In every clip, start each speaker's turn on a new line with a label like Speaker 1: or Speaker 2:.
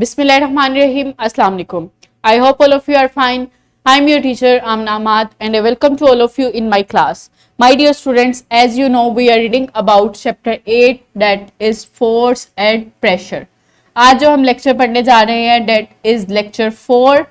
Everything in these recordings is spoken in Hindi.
Speaker 1: Bismillahirrahmanirrahim. Assalamu alaikum. I hope all of you are fine. I am your teacher Amna Ahmad and I welcome to all of you in my class. My dear students, as you know, we are reading about chapter 8 that is force and pressure. आज जो हम लेक्चर पढ़ने जा रहे हैं that is lecture 4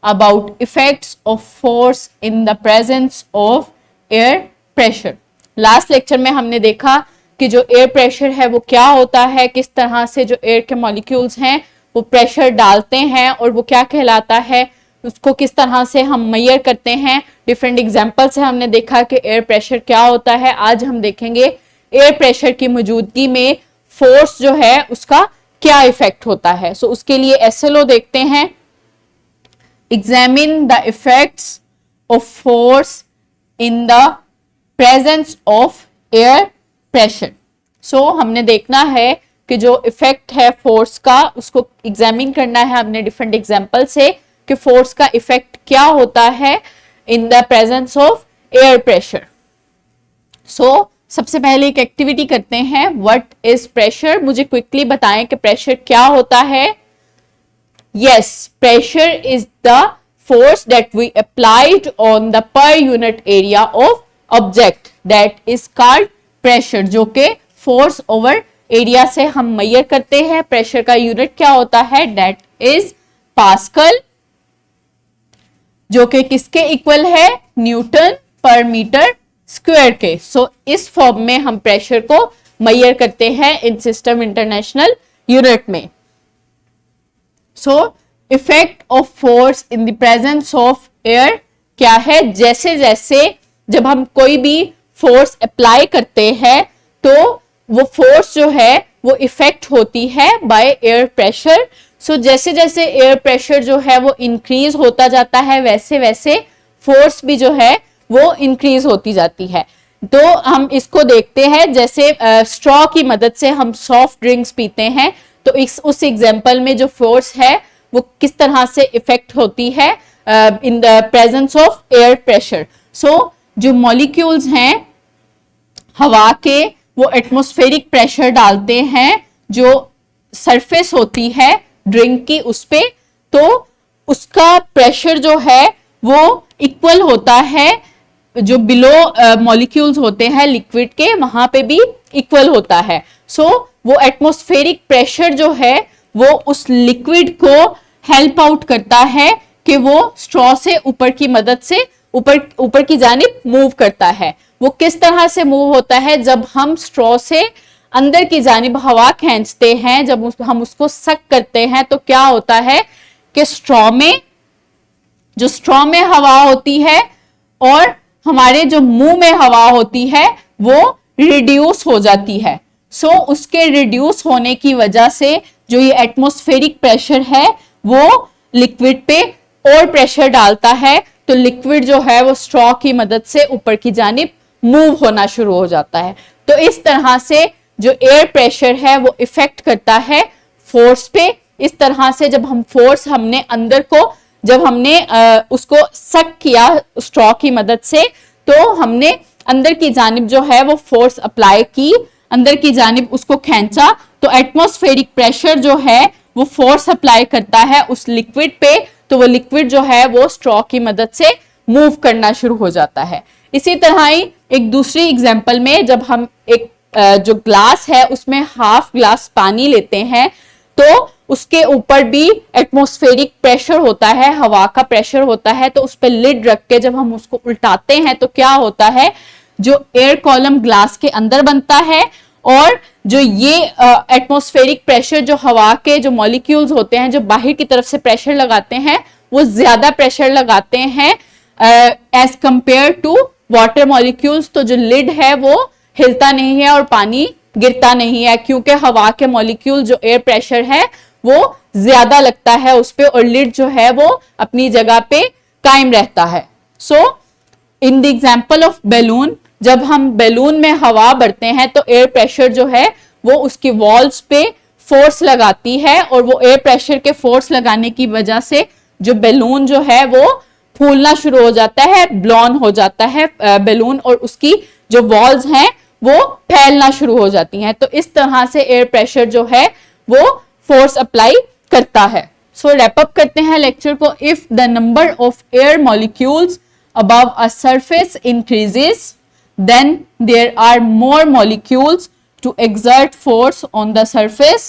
Speaker 1: about effects of force in the presence of air pressure. Last lecture में हमने देखा कि जो एयर प्रेशर है वो क्या होता है, किस तरह से जो एयर के मॉलिक्यूल्स हैं वो प्रेशर डालते हैं और वो क्या कहलाता है, उसको किस तरह से हम मेजर करते हैं. डिफरेंट एग्जांपल से हमने देखा कि एयर प्रेशर क्या होता है. आज हम देखेंगे एयर प्रेशर की मौजूदगी में फोर्स जो है उसका क्या इफेक्ट होता है. सो उसके लिए एसएलओ देखते हैं. Examine the effects of force in the presence of air pressure. So हमने देखना है कि जो इफेक्ट है फोर्स का उसको एग्जामिन करना है हमने डिफरेंट एग्जांपल से कि फोर्स का इफेक्ट क्या होता है in the presence of air pressure. So सबसे पहले एक एक्टिविटी करते हैं. What is pressure? मुझे क्विकली बताएं कि प्रेशर क्या होता है. Yes, pressure is the force that we applied on the per unit area of object that is called pressure, जो कि फोर्स ओवर एरिया से हम मेजर करते हैं. प्रेशर का यूनिट क्या होता है? दैट इज पास्कल, जो कि किसके इक्वल है? न्यूटन पर मीटर स्क्वायर के. सो इस फॉर्म में हम प्रेशर को मेजर करते हैं इन सिस्टम इंटरनेशनल यूनिट में. So effect of force in the presence of air क्या है? जैसे जैसे जब हम कोई भी फोर्स अप्लाई करते हैं तो वो फोर्स जो है वो इफेक्ट होती है बाय एयर प्रेशर. सो जैसे जैसे एयर प्रेशर जो है वो इंक्रीज होता जाता है वैसे वैसे फोर्स भी जो है वो इंक्रीज होती जाती है. तो हम इसको देखते हैं. जैसे स्ट्रॉ की मदद से हम सॉफ्ट ड्रिंक्स पीते हैं तो उस एग्जांपल में जो फोर्स है वो किस तरह से इफेक्ट होती है in the presence of air pressure. So जो मॉलिक्यूल्स हैं हवा के वो एटमॉस्फेरिक प्रेशर डालते हैं जो सरफेस होती है ड्रिंक की उस पे, तो उसका प्रेशर जो है वो इक्वल होता है जो बिलो मॉलिक्यूल्स होते हैं लिक्विड के वहां पे भी इक्वल होता है. सो वो एटमॉस्फेरिक प्रेशर जो है वो उस लिक्विड को हेल्प आउट करता है कि वो स्ट्रॉ से ऊपर की मदद से ऊपर की जानिब मूव करता है. वो किस तरह से मूव होता है? जब हम स्ट्रॉ से अंदर की जानिब हवा खींचते हैं, जब हम उसको सक करते हैं तो क्या होता है कि स्ट्रॉ में हवा होती है और हमारे जो मुंह में हवा होती है वो रिड्यूस हो जाती है. सो उसके रिड्यूस होने की वजह से जो ये एटमॉस्फेरिक प्रेशर है वो लिक्विड पे और प्रेशर डालता है तो लिक्विड जो है वो स्ट्रॉ की मदद से ऊपर की जानिब मूव होना शुरू हो जाता है. तो इस तरह से जो एयर प्रेशर है वो इफेक्ट करता है फोर्स पे. इस तरह से जब हम फोर्स हमने अंदर को जब हमने उसको सक किया स्ट्रॉ की मदद से तो हमने अंदर की जानिब जो है वो फोर्स अप्लाई की, अंदर की जानिब उसको खींचा तो एटमॉस्फेरिक प्रेशर जो है वो फोर्स अप्लाई करता है उस लिक्विड पे, तो वो लिक्विड जो है वो स्ट्रॉ की मदद से मूव करना शुरू हो जाता है. इसी तरह ही एक दूसरी एग्जांपल में जब हम एक जो ग्लास है उसमें हाफ ग्लास पानी लेते हैं तो उसके ऊपर भी एटमॉस्फेरिक प्रेशर होता है, हवा का प्रेशर होता है. तो उस पर लिड रख के जब हम उसको उल्टाते हैं तो क्या होता है, जो एयर कॉलम ग्लास के अंदर बनता है और जो ये एटमॉस्फेरिक प्रेशर जो हवा के जो मॉलिक्यूल्स होते हैं जो बाहर की तरफ से प्रेशर लगाते हैं वो ज्यादा प्रेशर लगाते हैं as compare to water molecules. तो जो लिड है वो हिलता नहीं है और पानी गिरता नहीं है क्योंकि हवा के मॉलिक्यूल जो एयर प्रेशर है वो ज्यादा लगता है उस पे और लिड जो है वो अपनी जगह पे कायम रहता है. So in the example of balloon, जब हम बैलून में हवा भरते हैं तो एयर प्रेशर जो है वो उसकी वॉल्स पे फोर्स लगाती है और वो एयर प्रेशर के फोर्स लगाने की वजह से जो बैलून जो है वो फूलना शुरू हो जाता है, ब्लोन हो जाता है बैलून और उसकी जो वॉल्स हैं वो फैलना शुरू हो जाती हैं. तो इस तरह से एयर प्रेशर जो है वो फोर्स अप्लाई करता है। सो रैप अप करते हैं लेक्चर को। If the number of air molecules above a surface increases, then there are more molecules to exert force on the surface,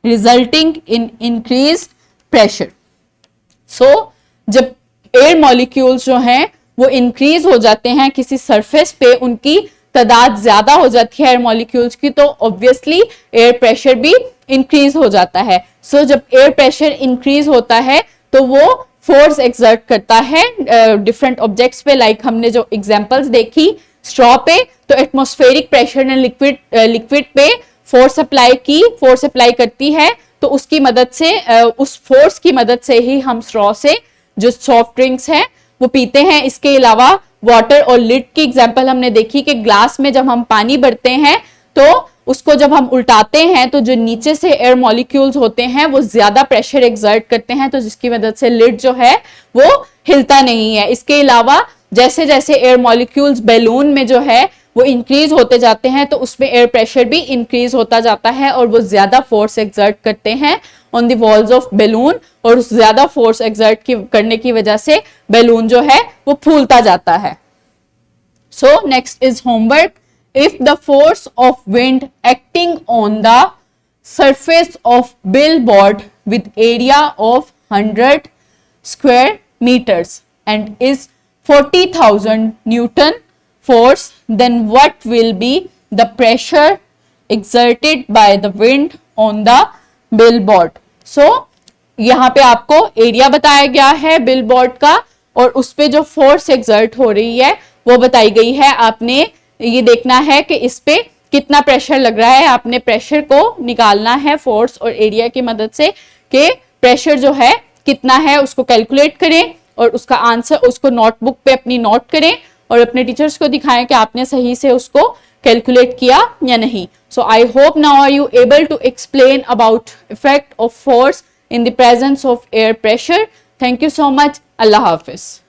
Speaker 1: resulting in increased pressure. So, जब एयर मॉलिक्यूल्स जो हैं वो इंक्रीज हो जाते हैं किसी सरफेस पे, उनकी तादाद ज्यादा हो जाती है एयर मॉलिक्यूल्स की, तो ऑब्वियसली एयर प्रेशर भी इंक्रीज हो जाता है। सो जब एयर प्रेशर इंक्रीज होता है तो वो फोर्स एक्सर्ट करता है डिफरेंट ऑब्जेक्ट्स पे। लाइक हमने जो एग्जांपल्स देखी स्ट्रॉ पे, तो एटमॉस्फेरिक प्रेशर ने लिक्विड पे फोर्स अप्लाई करती है, तो उसकी मदद से उस फोर्स की मदद से ही हम स्ट्रॉ से जो सॉफ्ट ड्रिंक्स हैं वो पीते हैं। इसके अलावा वाटर और लिड की एग्जांपल हमने देखी कि ग्लास में जब हम पानी भरते हैं तो उसको जब हम उल्टाते हैं तो जो नीचे से एयर मॉलिक्यूल्स होते हैं वो ज्यादा प्रेशर एक्सर्ट करते हैं, तो जिसकी मदद से लिड जो है वो हिलता नहीं है। इसके अलावा जैसे जैसे एयर मॉलिक्यूल्स बैलून में जो है वो इंक्रीज होते जाते हैं तो उसमें एयर प्रेशर भी इंक्रीज होता जाता है और वो ज्यादा फोर्स एक्सर्ट करते हैं on the walls of balloon, और उस ज्यादा फोर्स एक्सर्ट करने की वजह से बैलून जो है वो फूलता जाता है। So next is homework. If the force of wind acting on the surface of billboard with area of 100 square meters and is 40,000 Newton force, then what will be the pressure exerted by the wind on the billboard? So, यहाँ पे आपको एरिया बताया गया है बिलबोर्ड का और उस पे जो फोर्स एक्सर्ट हो रही है वो बताई गई है। आपने ये देखना है कि इस पे कितना प्रेशर लग रहा है, आपने प्रेशर को निकालना है फोर्स और एरिया की मदद से कि प्रेशर जो है कितना है उसको कैलकुलेट करें और उसका आंसर उसको नोटबुक पे अपनी नोट करें और अपने टीचर्स को दिखाएं कि आपने सही से उसको कैलकुलेट किया या नहीं। So I hope now are you able to explain about effect of force in the presence of air pressure. Thank you so much. Allah Hafiz.